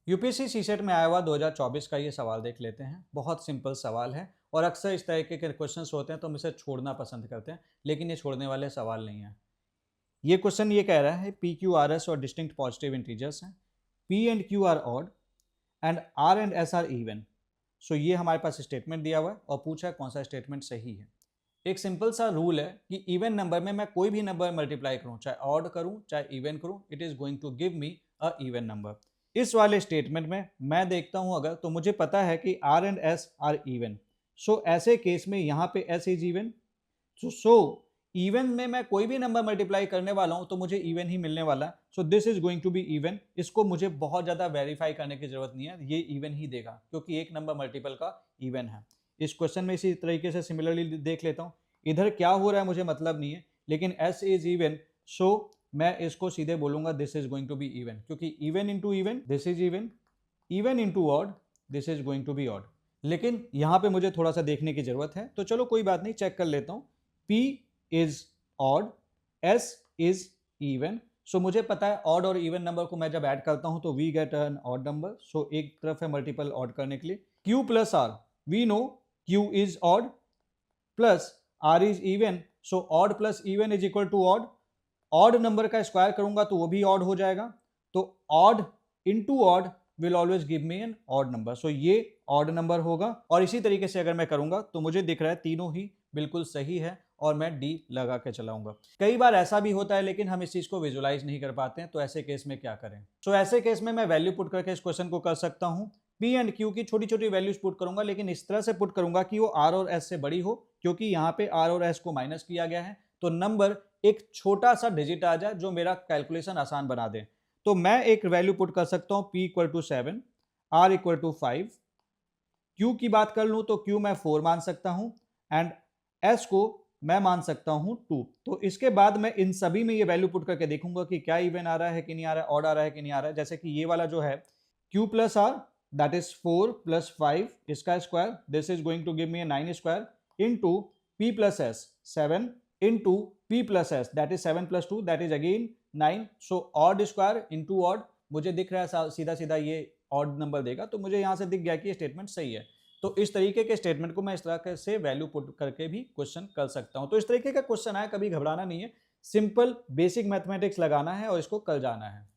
UPSC CSAT में आया हुआ 2024 का ये सवाल देख लेते हैं। बहुत सिंपल सवाल है और अक्सर इस तरीके के क्वेश्चंस होते हैं तो हम इसे छोड़ना पसंद करते हैं, लेकिन ये छोड़ने वाले सवाल नहीं है। ये क्वेश्चन ये कह रहा है P Q R S are distinct positive integers हैं, P and Q are odd and R and S are even. So ये हमारे पास स्टेटमेंट दिया हुआ है और पूछा है कौन सा स्टेटमेंट सही है। एक सिंपल सा रूल है कि इवन नंबर में मैं कोई भी नंबर मल्टीप्लाई करूं, चाहे ऑड करूं चाहे इवन करूं, it is going to give me a even number. इस वाले स्टेटमेंट में मैं देखता हूं अगर, तो मुझे पता है कि R and S are even. So ऐसे केस में यहां पे S is even. So even में मैं कोई भी नंबर मल्टीप्लाई करने वाला हूं तो मुझे इवन ही मिलने वाला है। So this is going to be even. इसको मुझे बहुत ज्यादा वेरीफाई करने की जरूरत नहीं है, ये इवन ही देगा क्योंकि एक नंबर मल्टीपल का इवन है। इस क्वेश्चन में इसी तरीके से सिमिलरली देख लेता हूं। इधर क्या हो रहा है मुझे मतलब नहीं है, लेकिन एस इज इवन। सो मैं इसको सीधे बोलूंगा this is going to be even, क्योंकि even into even this is even, even into odd this is going to be odd. लेकिन यहां पे मुझे थोड़ा सा देखने की जरूरत है, तो चलो कोई बात नहीं, चेक कर लेता हूं। P is odd, S is even. So मुझे पता है ऑड और इवन नंबर को मैं जब ऐड करता हूं तो we get an odd number. So एक तरफ है मल्टीपल ऑड करने के लिए। Q plus R, we know Q is odd plus R is even. So odd plus even is equal to odd. Odd number का स्क्वायर करूंगा तो वो भी ऑड हो जाएगा। तो odd into odd will always give me an odd number. So ये odd number होगा। और इसी तरीके से अगर मैं करूंगा तो मुझे दिख रहा है तीनों ही बिल्कुल सही है और मैं डी लगा के चलाऊंगा। कई बार ऐसा भी होता है लेकिन हम इस चीज को विजुलाइज नहीं कर पाते हैं, तो ऐसे केस में क्या करें। सो ऐसे केस में मैं वैल्यू पुट करके इस क्वेश्चन को कर सकता हूं। पी एंड क्यू की छोटी छोटी वैल्यूज पुट करूंगा, लेकिन इस तरह से पुट करूंगा कि वो आर और एस से बड़ी हो, क्योंकि यहाँ पे आर और एस को माइनस किया गया है तो नंबर एक छोटा सा डिजिट आ जाए जो मेरा कैलकुलेशन आसान बना दे। तो मैं एक वैल्यू पुट कर सकता हूं P equal to 7, R equal to 5। Q की बात कर लूं तो Q मैं 4 मान सकता हूं एंड S को मैं मान सकता हूं 2। तो इसके बाद मैं इन सभी में ये वैल्यू पुट करके देखूंगा कि क्या इवन आ रहा है कि नहीं आ रहा है, ऑड आ रहा है कि नहीं आ रहा है। जैसे कि ये वाला जो है Q plus R that is 4 plus 5 इसका square, this is going to give me 9 square into P plus S 7 into P plus S that is 7 plus 2 that is again 9। So odd square into odd, मुझे दिख रहा है सीधा सीधा ये odd number देगा, तो मुझे यहां से दिख गया कि ये स्टेटमेंट सही है। तो इस तरीके के स्टेटमेंट को मैं इस तरह से वैल्यू पुट करके भी क्वेश्चन कर सकता हूं। तो इस तरीके का क्वेश्चन आए कभी घबराना नहीं है, सिंपल बेसिक मैथमेटिक्स लगाना है और इसको कर जाना है।